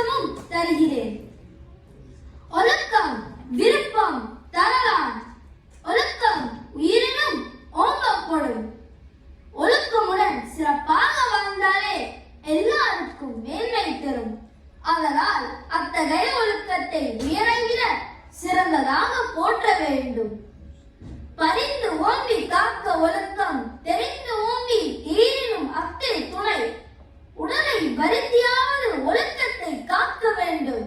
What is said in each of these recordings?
ஒழுக்கமும் தருகிறேன். ஒழுக்கம் விருப்பம் தரலாம். ஒழுக்கம் உயிரினும் ஓம்பப்படும். ஒழுக்கமுடன் சிறப்பாக வாழ்ந்தாலே எல்லாருக்கும் மேன்மை தரும். அதனால் அத்தகைய ஒழுக்கத்தை உயரவிட சிறந்ததாக போற்ற வேண்டும். பரிந்து ஓம்பி காக்க ஒழுக்கம், தெரிந்து ஓம்பி தீரினும் அத்தை துணை. உடலை வருத்தியாவது ஒழுக்கத்தை காக்க வேண்டும்.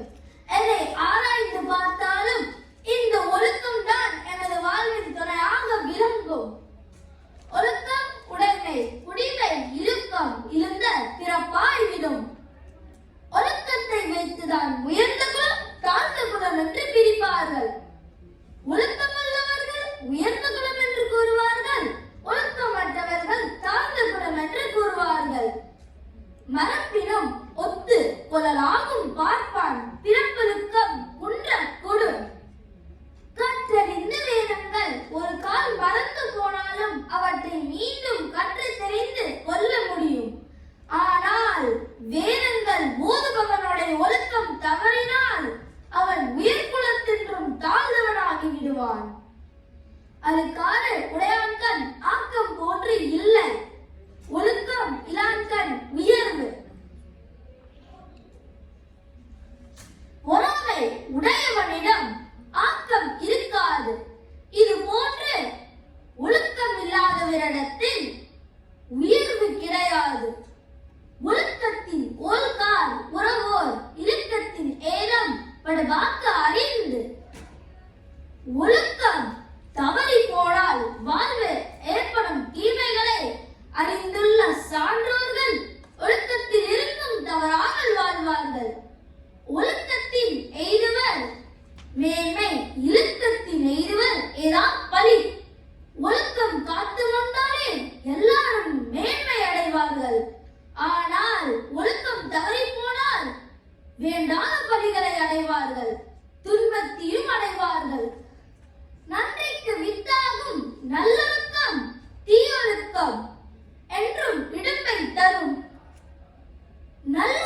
எதை ஆராய்ந்து பார்த்தாலும் இந்த ஒழுக்கம் தான் எனது வாழ்வின் துணையாக விளங்கும். ஒழுக்கம் உடைமை, குடிமை இழுக்கம், இழுந்த பிறப்பாய்விடும். ஒழுக்கத்தை வைத்துதான் உயர்ந்த குலம் தாழ்ந்த குலம் என்று பிரிப்பார்கள். ஒழுக்கமுள்ளவர்கள் உயர்ந்த குலம் என்று கூறுவார்கள், ஒழுக்கமற்றவர்கள் தாழ்ந்த குலம் என்று கூறுவார்கள். மரப்பினும் ஒத்து கொள்ளலாகும் பார்ப்பான், பிறப்பொழுக்கம் குன்ற கொடு. கற்றறிந்த வேதங்கள் ஒரு கால் மறந்து போனாலும் அவற்றை மீண்டும் கற்று தெரிந்து கொள்ள முடியும். ஆனால் வேதங்கள் போதுபவனுடைய ஒழுக்கம் தவறினால் அவன் உயர்குலத்தின்றும் தாழ்ந்தவனாகி விடுவான். அதுக்காறு உடையான்கண் ஆக்கம் போன்று இல்லை. ஒழுக்கம் இலான்கண் உயர்வு. பொறாமை உடையவனிடம் ஆக்கம் இருக்காது. இது போன்று ஒழுக்கம் இல்லாதவரிடத்தில் உயர்வு கிடையாது. ஒழுக்கத்தின் ஓல்கார் உறவோர் இழுக்கத்தின் ஏலம் படுவாக்க அறிந்து. ஒழுக்கம் தவறி போனால் வாழ்வு ஏற்படும் தீமைகளை அறிந்துள்ள சான்றோர்கள் ஒழுக்கத்தில் இருந்தும் தவறாமல் வாழ்வார்கள். ஒழுக்கத்தின் எய்துவர் மேன்மை, இழுக்கத்தின் எய்துவர் ஏதா பலி. ஒழுக்கம் காத்து வந்தாலே எல்லாரும் மேன்மை அடைவார்கள். ஆனால் ஒழுக்கம் தவறி போனால் வேண்டாத பலிகளை அடைவார்கள், துன்பத்தையும் அடைவார்கள். நன்றிக்கு வித்தாகும் நல்லொழுக்கம் தீயொழுக்கம் என்றும் இடும்பை தரும். நல்ல